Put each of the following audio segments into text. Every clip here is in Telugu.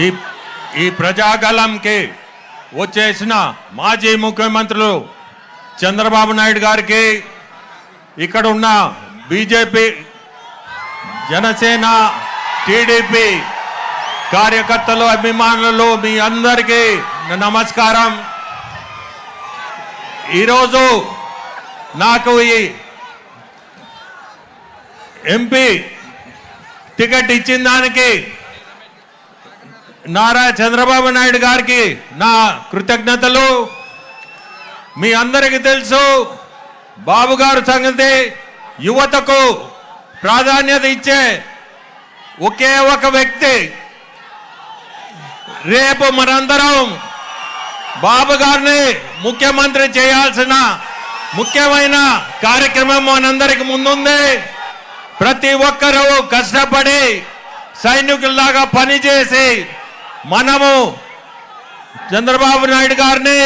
ఈ ఈ ప్రజాగలంకి వచ్చేసిన మాజీ ముఖ్యమంత్రులు చంద్రబాబు నాయుడు గారికి, ఇక్కడ ఉన్న బీజేపీ, జనసేన, టీడీపీ కార్యకర్తలు, అభిమానులు మీ అందరికీ నమస్కారం. ఈరోజు నాకు ఈ ఎంపీ టికెట్ ఇచ్చిన దానికి నారా చంద్రబాబు నాయుడు గారికి నా కృతజ్ఞతలు. మీ అందరికీ తెలుసు, బాబు గారు సంగతి యువతకు ప్రాధాన్యత ఇచ్చే ఒకే ఒక వ్యక్తి. రేపు మనందరం బాబు గారిని ముఖ్యమంత్రి చేయాల్సిన ముఖ్యమైన కార్యక్రమం మనందరికి ముందుంది. ప్రతి ఒక్కరూ కష్టపడి సైనికుల్లాగా పనిచేసి మనము చంద్రబాబు నాయుడు గారిని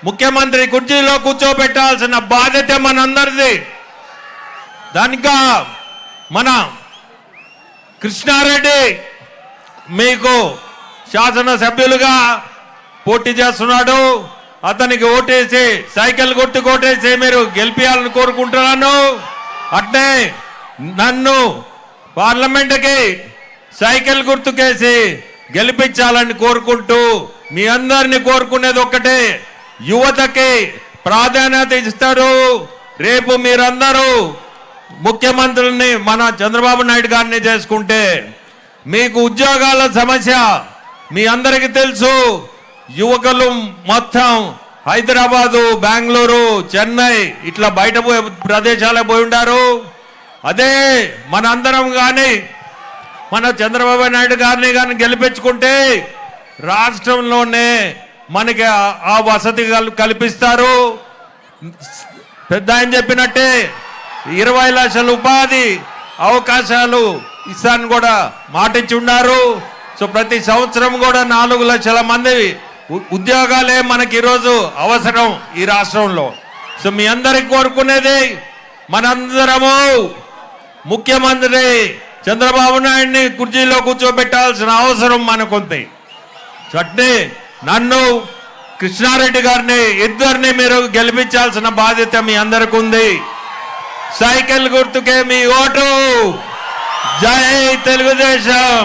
ముఖ్యమంత్రి కుర్చీలో కూర్చోబెట్టాల్సిన బాధ్యత మనందరిది. దానిగా మన కృష్ణారెడ్డి మీకు శాసనసభ్యులుగా పోటీ చేస్తున్నాడు. అతనికి ఓటేసి, సైకిల్ గుర్తు కొట్టేసి మీరు గెలిపించాలని కోరుకుంటున్నాను. అట్నే నన్ను పార్లమెంటుకి సైకిల్ గుర్తుకేసి గెలిపించాలని కోరుకుంటూ మీ అందరిని కోరుకునేది ఒక్కటే, యువతకి ప్రాధాన్యత ఇస్తారు. రేపు మీరందరూ ముఖ్యమంత్రుల్ని మన చంద్రబాబు నాయుడు గారిని చేసుకుంటే మీకు ఉద్యోగాల సమస్య మీ అందరికీ తెలుసు. యువకులు మొత్తం హైదరాబాదు, బెంగళూరు, చెన్నై ఇట్లా బయట ప్రదేశాలకు పోయి ఉండారు. అదే మనందరం కానీ మన చంద్రబాబు నాయుడు గారిని కానీ గెలిపించుకుంటే రాష్ట్రంలోనే మనకి ఆ వసతి కల్పిస్తారు. పెద్ద ఆయన చెప్పినట్టే 20 లక్షల ఉపాధి అవకాశాలు ఇస్తాను కూడా మాటిచ్చి ఉన్నారు. సో ప్రతి సంవత్సరం కూడా 4 లక్షల మంది ఉద్యోగాలే మనకి ఈరోజు అవసరం ఈ రాష్ట్రంలో. సో మీ అందరికి కోరుకునేది, మనందరము ముఖ్యమంత్రి చంద్రబాబు నాయుడిని కుర్చీలో కూర్చోబెట్టాల్సిన అవసరం మనకుంది. అట్నే నన్ను, కృష్ణారెడ్డి గారిని, ఇద్దరిని మీరు గెలిపించాల్సిన బాధ్యత మీ అందరికి ఉంది. సైకిల్ గుర్తుకే మీ ఓటు. జై తెలుగుదేశం.